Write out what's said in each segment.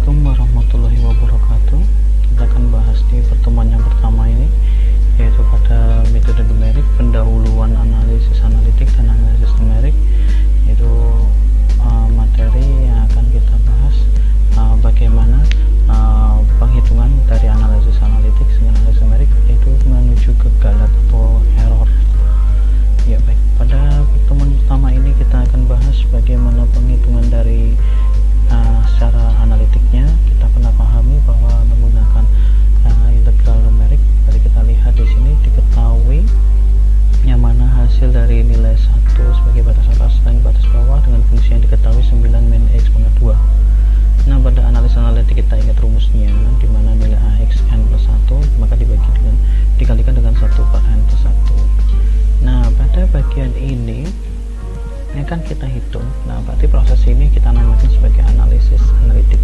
Assalamualaikum warahmatullahi wabarakatuh. Kita akan bahas di pertemuan yang pertama ini, yaitu pada metode numerik, pendahuluan analisis analitik dan analisis numerik, yaitu materi yang akan kita bahas bagaimana penghitungan dari analisis analitik dengan analisis numerik, yaitu menuju ke galat atau error. Ya baik, pada pertemuan pertama ini kita akan bahas bagaimana penghitungan dari secara analitiknya. Kita pernah pahami bahwa menggunakan integral numerik. Jadi kita lihat di sini diketahui yang mana hasil dari nilai 1 sebagai batas atas dan batas bawah dengan fungsi yang diketahui 9 min x pangkat 2. Nah, pada analisis analitik kita ingat rumusnya, di mana nilai ax n plus 1 maka dikalikan dengan 1 per n plus 1. Nah, pada bagian ini akan kita hitung. Nah, berarti proses ini kita namakan sebagai analisis analitik,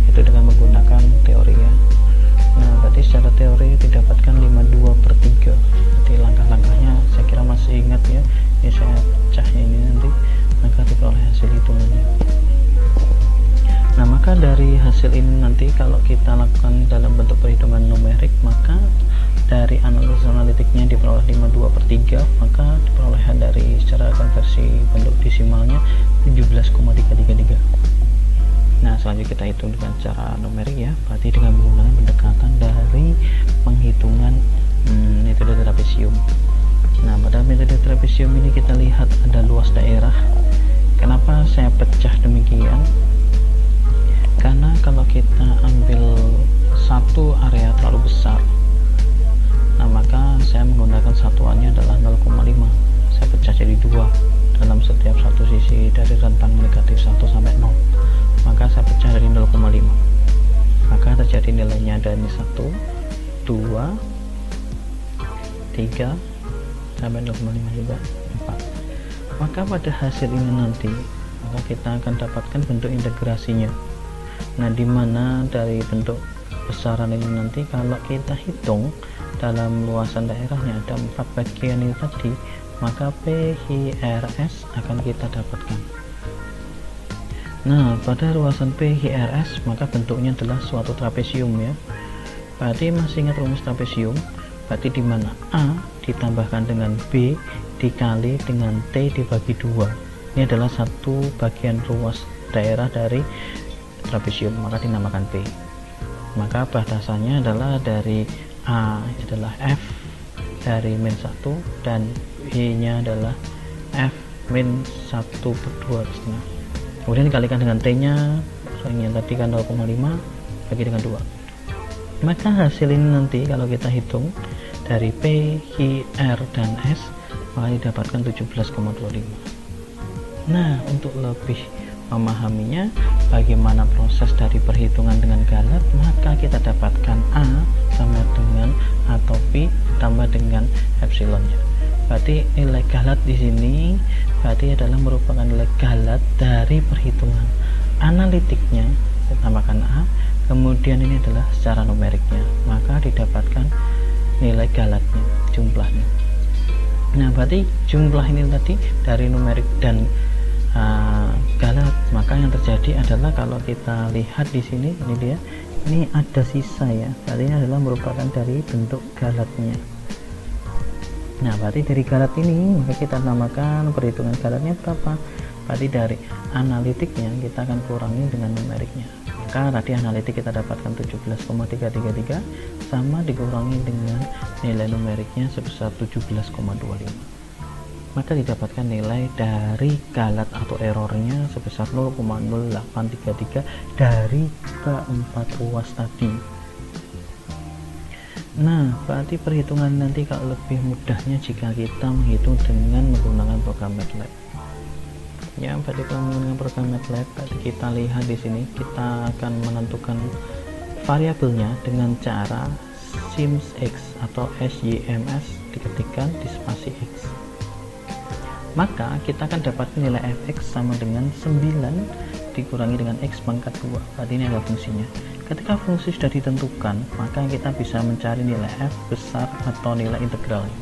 itu dengan menggunakan teori ya. Nah, berarti secara teori didapatkan 52/3. Jadi langkah-langkahnya saya kira masih ingat ya. Ini saya pecahnya ini nanti maka diperoleh hasil hitungannya. Nah, maka dari hasil ini nanti kalau kita lakukan dalam bentuk perhitungan numerik, maka dari analisis analitiknya diperoleh 52/3, maka diperolehan dari secara konversi bentuk desimalnya 17,333. Nah, selanjutnya kita hitung dengan cara numerik ya, berarti dengan menggunakan pendekatan dari penghitungan metode trapesium. Nah, pada metode trapesium ini kita lihat ada luas daerah. Kenapa saya pecah demikian? Karena kalau kita ambil satu area terlalu besar, nah maka saya menggunakan satuannya adalah 0,5. Saya pecah jadi 2 dalam setiap satu sisi dari rentang negatif 1 sampai 0. Maka saya pecah dari 0,5, maka terjadi nilainya dari 1, 2, 3 sampai 0,5 juga 4. Maka pada hasil ini nanti maka kita akan dapatkan bentuk integrasinya. Nah, dimana dari bentuk besaran ini nanti kalau kita hitung dalam luasan daerahnya ada 4 bagian ini tadi, maka PHRS akan kita dapatkan. Nah, pada luasan PHRS maka bentuknya adalah suatu trapesium ya. Berarti masih ingat rumus trapesium? Berarti dimana A ditambahkan dengan B dikali dengan T dibagi 2. Ini adalah satu bagian ruas daerah dari trapesium, maka dinamakan P. Maka batasannya adalah dari A adalah F dari min 1 dan B nya adalah F min 1/2. Kemudian dikalikan dengan T nya, yang tadi kan 0,5 bagi dengan 2. Maka hasil ini nanti kalau kita hitung dari P, Q, R dan S maka didapatkan 17,25. Nah, untuk lebih memahaminya bagaimana proses dari perhitungan dengan galat, maka kita dapatkan A sama dengan atau P tambah dengan epsilonnya. Berarti nilai galat di sini berarti adalah merupakan nilai galat dari perhitungan analitiknya, kita tambahkan A, kemudian ini adalah secara numeriknya, maka didapatkan nilai galatnya, jumlahnya. Nah, berarti jumlah ini tadi dari numerik dan galat, maka yang terjadi adalah kalau kita lihat di sini, ini dia, ini ada sisa ya, berarti ini adalah merupakan dari bentuk galatnya. Nah, berarti dari galat ini maka kita namakan perhitungan galatnya berapa, berarti dari analitiknya kita akan kurangi dengan numeriknya. Maka tadi analitik kita dapatkan 17,333 sama dikurangi dengan nilai numeriknya sebesar 17,25, maka didapatkan nilai dari galat atau errornya sebesar 0,0833 dari keempat ruas tadi. Nah, berarti perhitungan nanti kalau lebih mudahnya jika kita menghitung dengan menggunakan program MATLAB. Ya, berarti kalau menggunakan program MATLAB, berarti kita lihat di sini kita akan menentukan variabelnya dengan cara sims x atau SYMS diketikkan di spasi x. Maka kita akan dapat nilai fx sama dengan 9 dikurangi dengan x pangkat 2. Berarti ini adalah fungsinya. Ketika fungsi sudah ditentukan, maka kita bisa mencari nilai f besar atau nilai integralnya.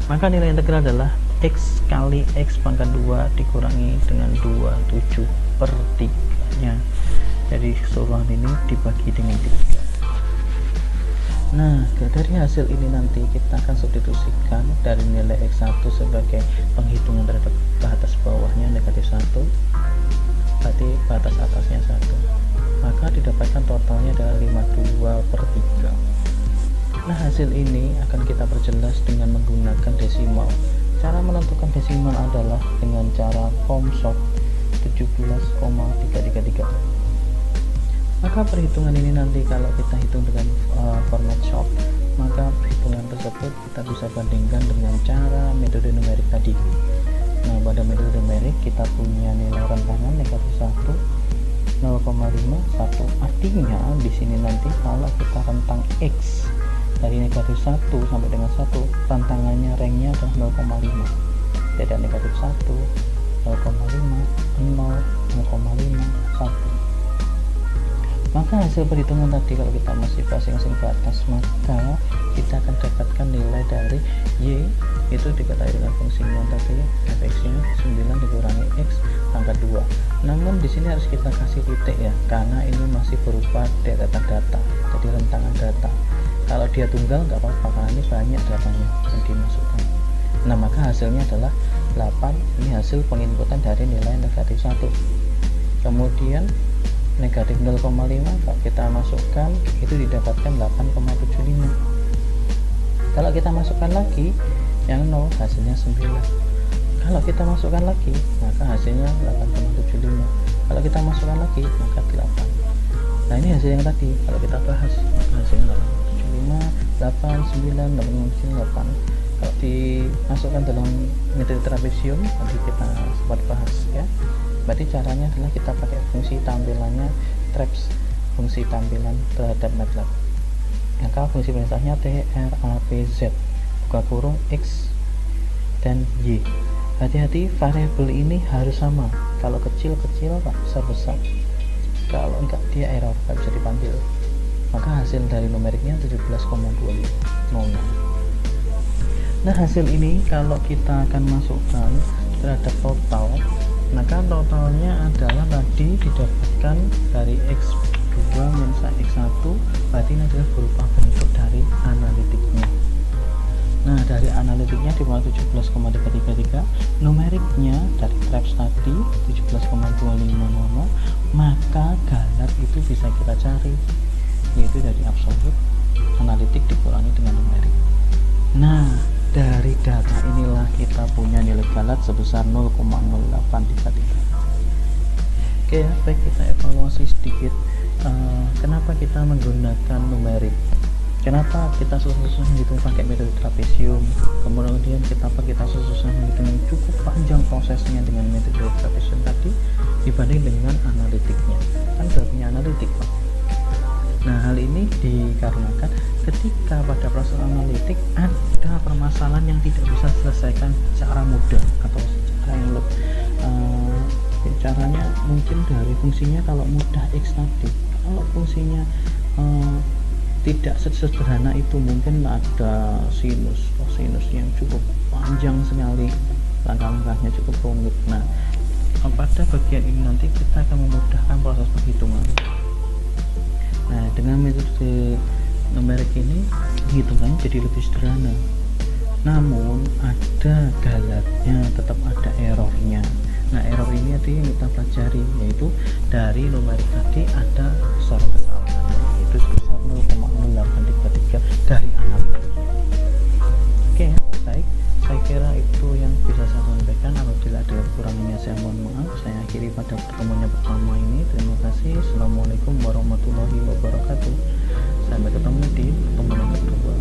Maka nilai integral adalah x kali x pangkat 2 dikurangi dengan 27/3 nya. Jadi keseluruhan ini dibagi dengan 3. Nah, dari hasil ini nanti kita akan substitusikan dari nilai X1 sebagai penghitungan terhadap batas bawahnya negatif 1, berarti batas atasnya 1, maka didapatkan totalnya adalah 52/3. Nah, hasil ini akan kita perjelas dengan menggunakan desimal. Cara menentukan desimal adalah dengan cara COMSOL 17,333. Maka perhitungan ini nanti kalau kita hitung dengan format short, maka perhitungan tersebut kita bisa bandingkan dengan cara metode numerik tadi. Nah, pada metode numerik kita punya nilai rentangan negatif 1, 0,5, 1. Artinya di sini nanti kalau kita rentang X dari negatif 1 sampai dengan 1, rantangannya ranknya adalah 0,5. Jadi negatif 1, 0,5, 0, 0,5, 1. Maka hasil perhitungan tadi kalau kita masih masing-masing batas, maka kita akan dapatkan nilai dari Y itu diketahui dengan fungsinya tadi fx nya 9 dikurangi X angka 2. Namun di sini harus kita kasih titik ya, karena ini masih berupa data, jadi rentangan data. Kalau dia tunggal nggak apa-apa, karena ini banyak datanya yang dimasukkan. Nah, maka hasilnya adalah 8. Ini hasil penginputan dari nilai negatif 1. Kemudian negatif 0,5 kalau kita masukkan itu didapatkan 8,75. Kalau kita masukkan lagi yang 0 hasilnya 9. Kalau kita masukkan lagi maka hasilnya 8,75. Kalau kita masukkan lagi maka 8. Nah, ini hasil yang tadi kalau kita bahas maka hasilnya 8,75, 8, 9, 8. Kalau dimasukkan dalam metode trapesium nanti kita sempat bahas ya. Berarti caranya adalah kita pakai fungsi tampilannya traps, fungsi tampilan terhadap MATLAB. Maka fungsi perintahnya trapz buka kurung X dan Y. Hati-hati, variabel ini harus sama. Kalau kecil Pak, besar. Kalau enggak dia error, nggak bisa dipanggil. Maka hasil dari numeriknya 17,25. Nah, hasil ini kalau kita akan masukkan terhadap total, maka totalnya adalah tadi didapatkan dari X2 minus X1, berarti ini adalah berupa bentuk dari analitiknya. Nah, dari analitiknya di bawah 17,333, numeriknya dari traps tadi 17,250, maka galat itu bisa kita cari, yaitu dari absolut analitik dikurangi dengan numerik. Nah, dari data inilah kita punya nilai galat sebesar 0,0833. Oke ya, baik, kita evaluasi sedikit. Kenapa kita menggunakan numerik? Kenapa kita susah-susah menghitung pakai metode trapesium? Kemudian kita susah-susah menghitung yang cukup panjang prosesnya dengan metode trapesium tadi dibanding dengan analitiknya. Kan sudah punya analitik, Pak. Nah, hal ini dikarenakan ketika pada proses analitik ada permasalahan yang tidak bisa diselesaikan secara mudah atau secara yang lebih caranya mungkin dari fungsinya. Kalau mudah X tadi, kalau fungsinya tidak sederhana itu, mungkin ada sinus, kosinus yang cukup panjang sekali, langkah-langkahnya cukup rumit. Nah, pada bagian ini nanti kita akan memudahkan proses penghitungan. Nah, dengan metode numerik ini hitungannya jadi lebih sederhana, namun ada galatnya, tetap ada errornya. Nah, error ini nanti yang kita pelajari, yaitu dari numerik tadi ada besaran kesalahan, yaitu sebesar 0,0833 dari analitik. Oke, baik, saya kira itu yang bisa saya sampaikan. Apabila ada kurangnya saya mohon maaf. Saya akhiri pada pertemuannya pertama ini. Terima kasih. Assalamualaikum warahmatullahi wabarakatuh. Sampai ketemu di pertemuan yang kedua.